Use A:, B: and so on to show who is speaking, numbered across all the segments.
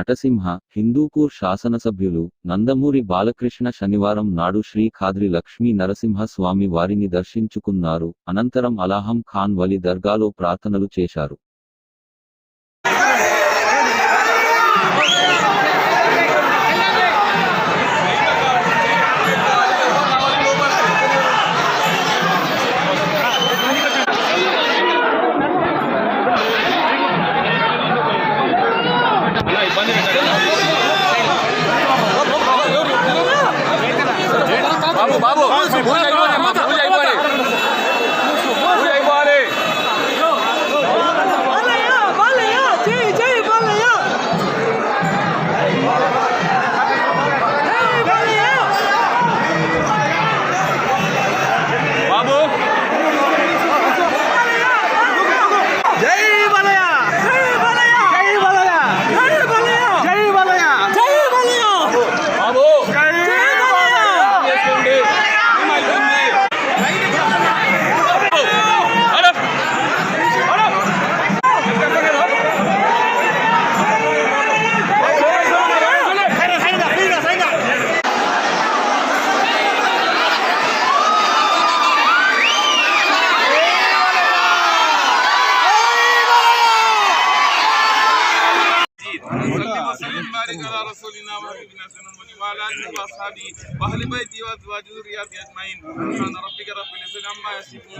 A: నటసింహ, హిందూపూర్ శాసనసభ్యులు నందమూరి బాలకృష్ణ శనివారం నాడు శ్రీ ఖాద్రి లక్ష్మీ నరసింహ స్వామి వారిని దర్శించుకున్నారు. అనంతరం అలాహం ఖాన్ వలి దర్గాలో ప్రార్థనలు చేశారు.
B: బాబు పూజ అయిపోవాలి. رسولنا وحبيبنا سنمني وعلى آله وأصحابه وأهل بيته وأزواجه وذريته أجمعين سبحان ربك رب العزة عما يصفون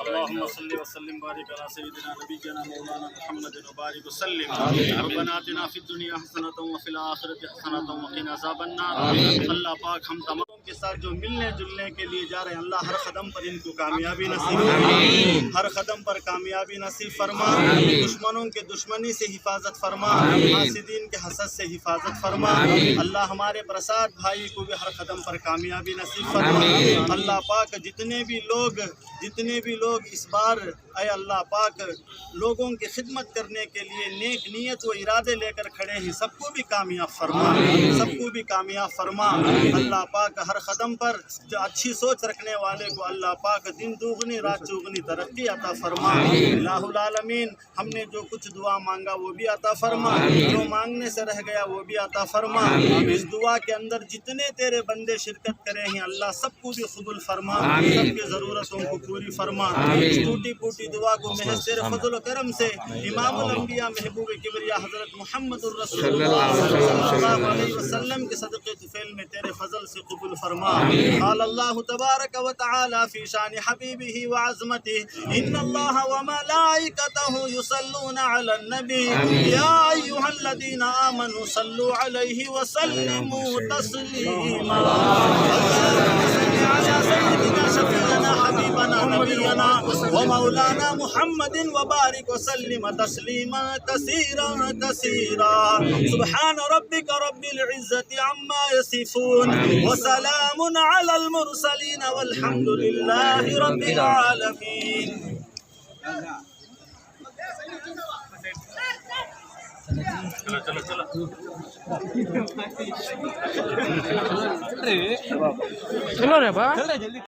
C: اللهم صل وسلم وبارك على سيدنا نبينا مولانا محمد وبارك وسلم ربنا آتنا في الدنيا حسنة وفي الآخرة حسنة وقنا عذاب النار اللہ پاک ہم تمام کے ساتھ جو ملنے جلنے کے لیے جا رہے ہیں اللہ ہر قدم پر ان کو کامیابی نصیب فرما ہر قدم پر کامیابی نصیب فرما دشمنوں کے دشمنی سے حفاظت فرما حاسدین کے حسد سے حفاظت فرما اللہ ہمارے پرساد بھائی کو بھی ہر قدم پر کامیابی نصیب فرما اللہ پاک جتنے بھی لوگ اس بار اے اللہ پاک لوگوں کی خدمت کرنے کے لیے نیک نیت و ارادے لے کر کھڑے ہیں سب کو بھی کامیاب فرما سب کو بھی کامیاب فرما اللہ پاک ہر قدم پر جو اچھی سوچ رکھنے والے کو اللہ پاک دن دوگنی رات چوگنی ترقی عطا فرما الہ العالمین ہم نے جو کچھ دعا مانگا وہ بھی عطا فرما جو مانگنے سے رہ گیا وہ بھی عطا فرما اس دعا کے اندر جتنے تیرے بندے شرکت کرے ہیں اللہ سب کو بھی قبول فرما سب کی ضرورتوں کو پوری فرما ٹوٹی پوٹی دعا کو محض تیرے فضل و کرم سے امام الانبیاء محبوب کبریا حضرت محمد الرسول اللہ صلی اللہ علیہ وسلم کے صدقے طفیل میں تیرے فضل سے قبول فرما قال اللہ تبارک و تعالی فی شان حبیبہ وعظمتہ ان اللہ وملائکتہ یصلون علی النبی یا ایہا الذین آمنوا صلوا علیہ وسلموا تسلیما سيدنا حبيبنا نبينا ومولانا محمد وبارك وسلم تسليما كثيرا كثيرا سبحان ربك رب العزة عما يصفون وسلام على المرسلين والحمد لله رب العالمين
B: چلو